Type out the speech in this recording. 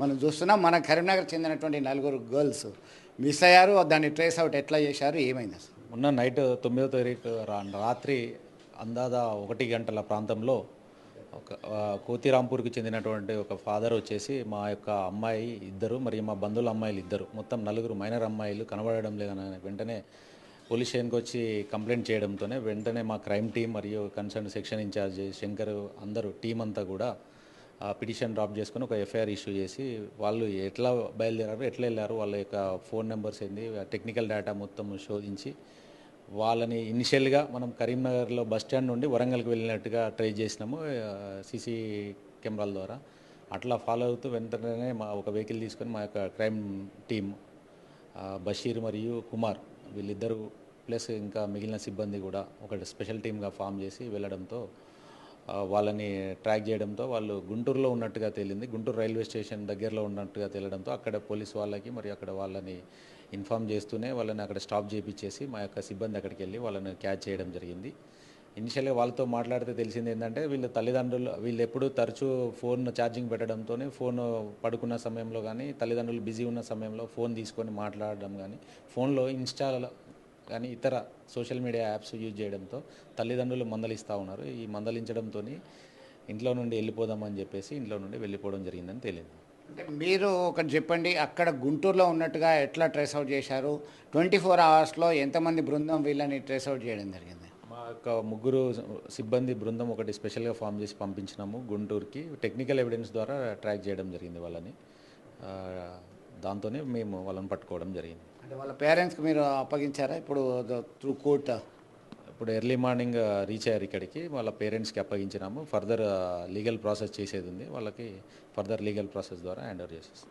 మనం చూస్తున్నాం. మన కరీంనగర్ చెందినటువంటి నలుగురు గర్ల్స్ మిస్ అయ్యారు. దాన్ని ట్రేస్ అవుట్ ఎట్లా చేశారు? ఏమైంది అసలు? మొన్న నైట్ 9వ తారీఖు రాత్రి అందాదా 1 గంటల ప్రాంతంలో కోతిరాంపూర్కి చెందినటువంటి ఒక ఫాదర్ వచ్చేసి మా యొక్క అమ్మాయి ఇద్దరు మరియు మా బంధువుల అమ్మాయిలు ఇద్దరు మొత్తం నలుగురు మైనర్ అమ్మాయిలు కనబడడం లేదని వెంటనే పోలీస్ స్టేషన్కి వచ్చి కంప్లైంట్ చేయడంతోనే వెంటనే మా క్రైమ్ టీం మరియు కన్సర్న్ సెక్షన్ ఇన్ఛార్జ్ శంకర్ అందరూ టీం అంతా కూడా పిటిషన్ డ్రాప్ చేసుకొని ఒక ఎఫ్ఐఆర్ ఇష్యూ చేసి వాళ్ళు ఎట్లా బయలుదేరారు, ఎట్లా వెళ్ళారు, వాళ్ళ యొక్క ఫోన్ నెంబర్స్ ఏంది, టెక్నికల్ డేటా మొత్తం శోధించి వాళ్ళని ఇనిషియల్గా మనం కరీంనగర్లో బస్ స్టాండ్ నుండి వరంగల్కి వెళ్ళినట్టుగా ట్రై చేసినాము సీసీ కెమెరాల ద్వారా. అట్లా ఫాలో అవుతూ వెంటనే మా ఒక వెహికల్ తీసుకొని మా యొక్క క్రైమ్ టీం బషీర్ మరియు కుమార్ వీళ్ళిద్దరూ ప్లస్ ఇంకా మిగిలిన సిబ్బంది కూడా ఒక స్పెషల్ టీమ్గా ఫామ్ చేసి వెళ్ళడంతో వాళ్ళని ట్రాక్ చేయడంతో వాళ్ళు గుంటూరులో ఉన్నట్టుగా తేలింది. గుంటూరు రైల్వే స్టేషన్ దగ్గరలో ఉన్నట్టుగా తేలడంతో అక్కడ పోలీస్ వాళ్ళకి మరియు అక్కడ వాళ్ళని ఇన్ఫామ్ చేస్తూనే వాళ్ళని అక్కడ స్టాప్ చేయించేసి మా యొక్క సిబ్బంది అక్కడికి వెళ్ళి వాళ్ళని క్యాచ్ చేయడం జరిగింది. ఇనిషియల్గా వాళ్ళతో మాట్లాడితే తెలిసింది ఏంటంటే వీళ్ళు ఎప్పుడు తరచూ ఫోన్ ఛార్జింగ్ పెట్టడంతోనే ఫోన్ పడుకున్న సమయంలో కానీ తల్లిదండ్రులు బిజీ ఉన్న సమయంలో ఫోన్ తీసుకొని మాట్లాడడం కానీ ఫోన్లో ఇన్స్టాలో కానీ ఇతర సోషల్ మీడియా యాప్స్ యూజ్ చేయడంతో తల్లిదండ్రులు మందలిస్తూ ఉన్నారు. ఈ మందలించడంతో ఇంట్లో నుండి వెళ్ళిపోదామని చెప్పేసి ఇంట్లో నుండి వెళ్ళిపోవడం జరిగిందని తెలియదు. అంటే మీరు ఒకటి చెప్పండి, అక్కడ గుంటూరులో ఉన్నట్టుగా ఎట్లా ట్రేస్ అవుట్ చేశారు? 24 అవర్స్లో ఎంతమంది బృందం వీళ్ళని ట్రేస్ అవుట్ చేయడం జరిగింది? మా యొక్క ముగ్గురు సిబ్బంది బృందం ఒకటి స్పెషల్గా ఫామ్ చేసి పంపించినాము గుంటూరుకి. టెక్నికల్ ఎవిడెన్స్ ద్వారా ట్రాక్ చేయడం జరిగింది వాళ్ళని. దాంతోనే మేము వాళ్ళని పట్టుకోవడం జరిగింది. అంటే వాళ్ళ పేరెంట్స్కి మీరు అప్పగించారా ఇప్పుడు త్రూ కోర్ట్? ఇప్పుడు ఎర్లీ మార్నింగ్ రీచ్ అయ్యారు ఇక్కడికి. వాళ్ళ పేరెంట్స్కి అప్పగించినాము. ఫర్దర్ లీగల్ ప్రాసెస్ చేసేది ఉంది. వాళ్ళకి ఫర్దర్ లీగల్ ప్రాసెస్ ద్వారా హ్యాండ్ ఓవర్ చేసేస్తాం.